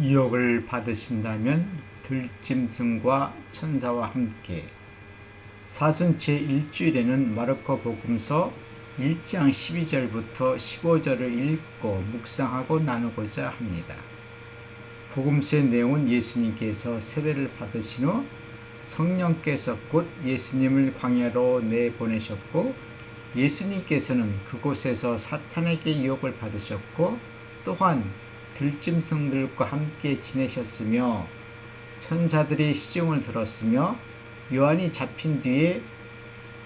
유혹을 받으신다면 들짐승과 천사와 함께 사순 제1주일에는 마르코 복음서 1장 12절부터 15절을 읽고 묵상하고 나누고자 합니다. 복음서의 내용은 예수님께서 세례를 받으신 후 성령께서 곧 예수님을 광야로 내보내셨고 예수님께서는 그곳에서 사탄에게 유혹을 받으셨고 또한 들짐승들과 함께 지내셨으며 천사들이 시중을 들었으며 요한이 잡힌 뒤에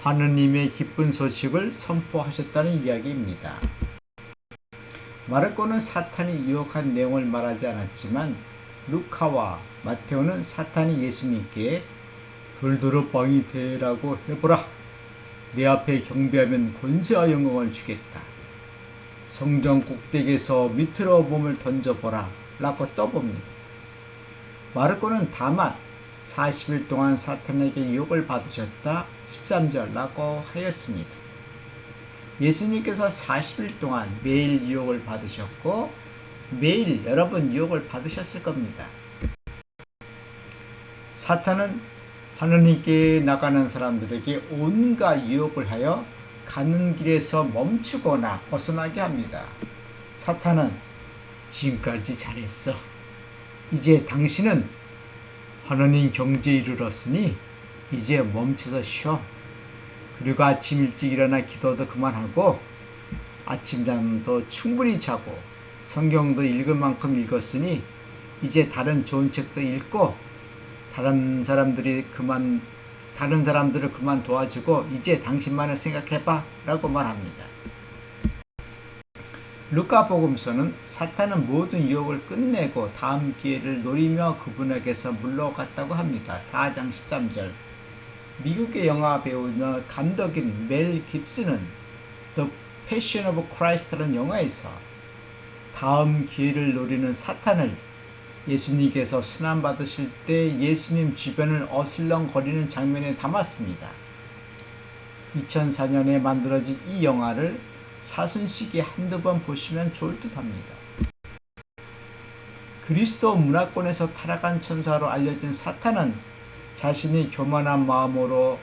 하느님의 기쁜 소식을 선포하셨다는 이야기입니다. 마르코는 사탄이 유혹한 내용을 말하지 않았지만 루카와 마테오는 사탄이 예수님께 돌도로 빵이 되라고 해보라. 내 앞에 경배하면 권세와 영광을 주겠다. 성전 꼭대기에서 밑으로 몸을 던져보라 라고 떠봅니다. 마르코는 다만 40일 동안 사탄에게 유혹을 받으셨다 13절 라고 하였습니다. 예수님께서 40일 동안 매일 유혹을 받으셨고 매일 여러 번 유혹을 받으셨을 겁니다. 사탄은 하느님께 나가는 사람들에게 온갖 유혹을 하여 가는 길에서 멈추거나 벗어나게 합니다. 사탄은 지금까지 잘했어. 이제 당신은 하느님 경지에 이르렀으니 이제 멈춰서 쉬어. 그리고 아침 일찍 일어나 기도도 그만하고 아침잠도 충분히 자고 성경도 읽을 만큼 읽었으니 이제 다른 좋은 책도 읽고 다른 사람들을 그만 도와주고 이제 당신만을 생각해봐 라고 말합니다. 루카 복음서는 사탄은 모든 유혹을 끝내고 다음 기회를 노리며 그분에게서 물러갔다고 합니다. 4장 13절. 미국의 영화 배우며 감독인 멜 깁슨은 The Passion of Christ라는 영화에서 다음 기회를 노리는 사탄을 예수님께서 순환받으실 때 예수님 주변을 어슬렁거리는 장면에 담았습니다. 2004년에 만들어진 이 영화를 사순시기에 한두 번 보시면 좋을 듯 합니다. 그리스도 문화권에서 타락한 천사로 알려진 사탄은 자신이 교만한 마음으로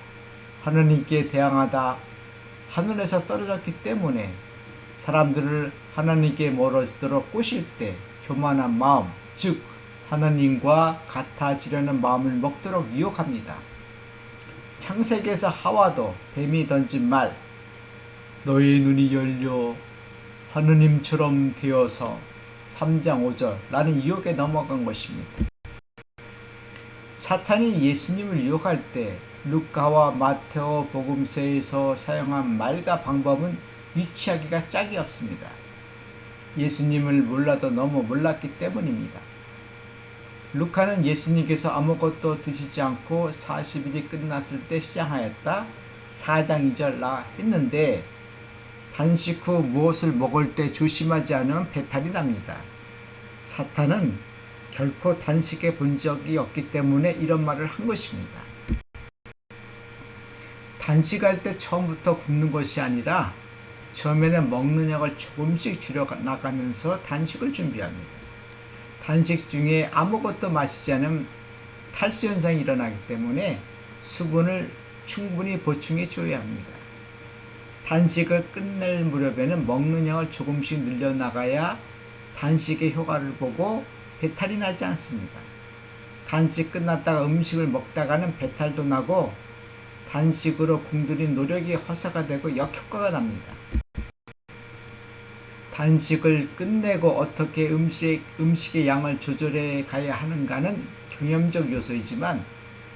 하느님께 대항하다 하늘에서 떨어졌기 때문에 사람들을 하나님께 멀어지도록 꼬실 때 교만한 마음, 즉 하나님과 같아지려는 마음을 먹도록 유혹합니다. 창세기에서 하와도 뱀이 던진 말 너의 눈이 열려 하느님처럼 되어서 3장 5절 라는 유혹에 넘어간 것입니다. 사탄이 예수님을 유혹할 때 루카와 마테오 복음서에서 사용한 말과 방법은 유치하기가 짝이 없습니다. 예수님을 몰라도 너무 몰랐기 때문입니다. 루카는 예수님께서 아무것도 드시지 않고 40일이 끝났을 때 시작하였다 4장 2절 했는데 단식 후 무엇을 먹을 때 조심하지 않으면 배탈이 납니다. 사탄은 결코 단식해 본 적이 없기 때문에 이런 말을 한 것입니다. 단식할 때 처음부터 굶는 것이 아니라 처음에는 먹는 양을 조금씩 줄여나가면서 단식을 준비합니다. 단식 중에 아무것도 마시지 않으면 탈수 현상이 일어나기 때문에 수분을 충분히 보충해 줘야 합니다. 단식을 끝낼 무렵에는 먹는 양을 조금씩 늘려나가야 단식의 효과를 보고 배탈이 나지 않습니다. 단식 끝났다가 음식을 먹다가는 배탈도 나고 단식으로 공들인 노력이 허사가 되고 역효과가 납니다. 단식을 끝내고 어떻게 음식의 양을 조절해 가야 하는가는 경험적 요소이지만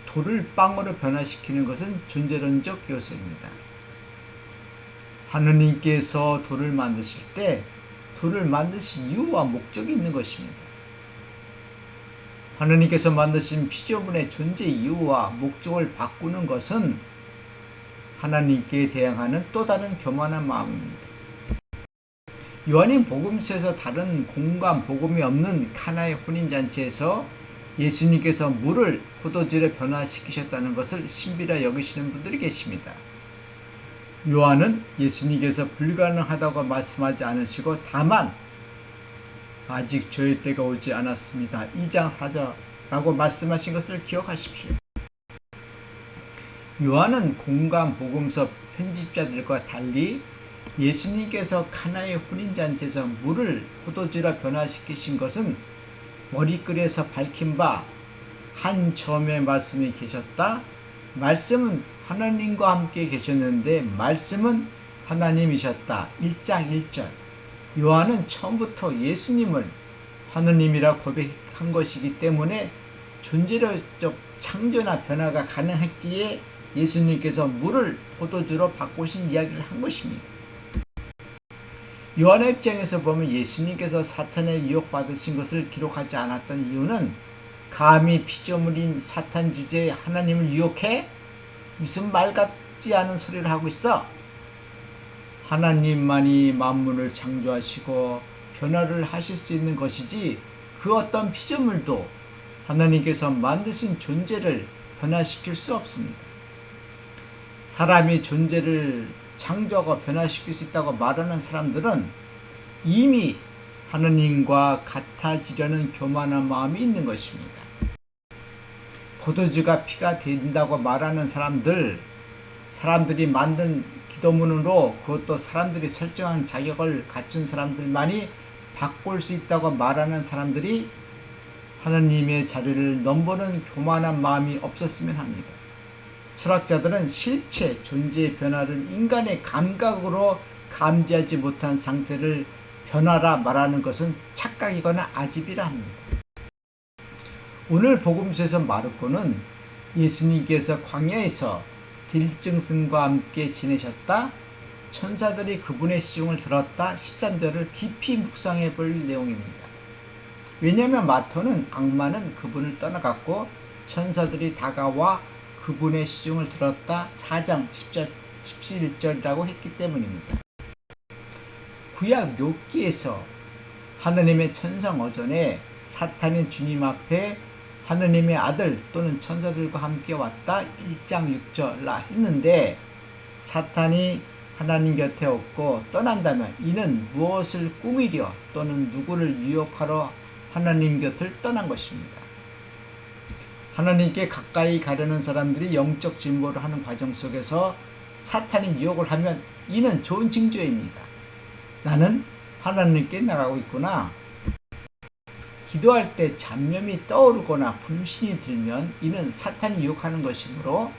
돌을 빵으로 변화시키는 것은 존재론적 요소입니다. 하느님께서 돌을 만드실 때 돌을 만드신 이유와 목적이 있는 것입니다. 하느님께서 만드신 피조물의 존재 이유와 목적을 바꾸는 것은 하나님께 대항하는 또 다른 교만한 마음입니다. 요한인 복음서에서 다른 공간 복음이 없는 카나의 혼인잔치에서 예수님께서 물을 포도주로 변화시키셨다는 것을 신비라 여기시는 분들이 계십니다. 요한은 예수님께서 불가능하다고 말씀하지 않으시고 다만 아직 저희 때가 오지 않았습니다. 2장 4절라고 말씀하신 것을 기억하십시오. 요한은 공간 복음서 편집자들과 달리 예수님께서 카나의 혼인잔치에서 물을 포도주로 변화시키신 것은 머리글에서 밝힌 바 한 처음에 말씀이 계셨다. 말씀은 하나님과 함께 계셨는데 말씀은 하나님이셨다. 1장 1절. 요한은 처음부터 예수님을 하느님이라 고백한 것이기 때문에 존재적 창조나 변화가 가능했기에 예수님께서 물을 포도주로 바꾸신 이야기를 한 것입니다. 요한의 입장에서 보면 예수님께서 사탄에 유혹받으신 것을 기록하지 않았던 이유는 감히 피조물인 사탄 주제에 하나님을 유혹해? 무슨 말 같지 않은 소리를 하고 있어? 하나님만이 만물을 창조하시고 변화를 하실 수 있는 것이지 그 어떤 피조물도 하나님께서 만드신 존재를 변화시킬 수 없습니다. 사람이 존재를 창조하고 변화시킬 수 있다고 말하는 사람들은 이미 하나님과 같아지려는 교만한 마음이 있는 것입니다. 포도주가 피가 된다고 말하는 사람들이 만든 기도문으로 그것도 사람들이 설정한 자격을 갖춘 사람들만이 바꿀 수 있다고 말하는 사람들이 하나님의 자리를 넘보는 교만한 마음이 없었으면 합니다. 철학자들은 실체, 존재의 변화를 인간의 감각으로 감지하지 못한 상태를 변화라 말하는 것은 착각이거나 아집이라 합니다. 오늘 복음서에서 마르코는 예수님께서 광야에서 딜증승과 함께 지내셨다. 천사들이 그분의 시중을 들었다. 13절을 깊이 묵상해 볼 내용입니다. 왜냐하면 마태는 악마는 그분을 떠나갔고 천사들이 다가와 그분의 시중을 들었다. 4장 10절, 11절이라고 했기 때문입니다. 구약 욥기에서 하느님의 천상 어전에 사탄이 주님 앞에 하느님의 아들 또는 천사들과 함께 왔다 1장 6절라 했는데 사탄이 하나님 곁에 없고 떠난다면 이는 무엇을 꾸미려 또는 누구를 유혹하러 하나님 곁을 떠난 것입니다. 하나님께 가까이 가려는 사람들이 영적 진보를 하는 과정 속에서 사탄이 유혹을 하면 이는 좋은 징조입니다. 나는 하나님께 나가고 있구나. 기도할 때 잡념이 떠오르거나 불신이 들면 이는 사탄이 유혹하는 것이므로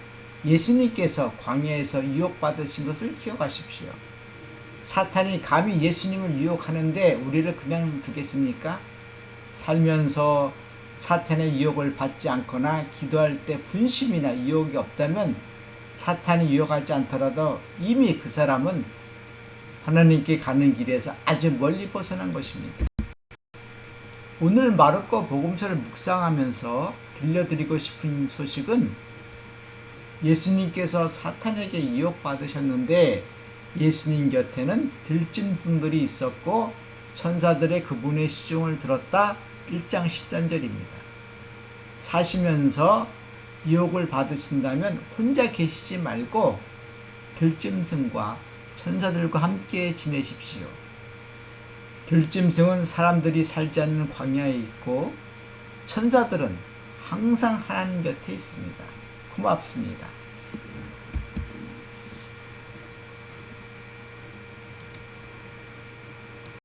예수님께서 광야에서 유혹받으신 것을 기억하십시오. 사탄이 감히 예수님을 유혹하는데 우리를 그냥 두겠습니까? 살면서 사탄의 유혹을 받지 않거나 기도할 때 분심이나 유혹이 없다면 사탄이 유혹하지 않더라도 이미 그 사람은 하나님께 가는 길에서 아주 멀리 벗어난 것입니다. 오늘 마르코 복음서를 묵상하면서 들려드리고 싶은 소식은 예수님께서 사탄에게 유혹받으셨는데 예수님 곁에는 들짐승들이 있었고 천사들의 그분의 시중을 들었다 1장 13절입니다. 사시면서 유혹을 받으신다면 혼자 계시지 말고 들짐승과 천사들과 함께 지내십시오. 들짐승은 사람들이 살지 않는 광야에 있고 천사들은 항상 하나님 곁에 있습니다. 고맙습니다.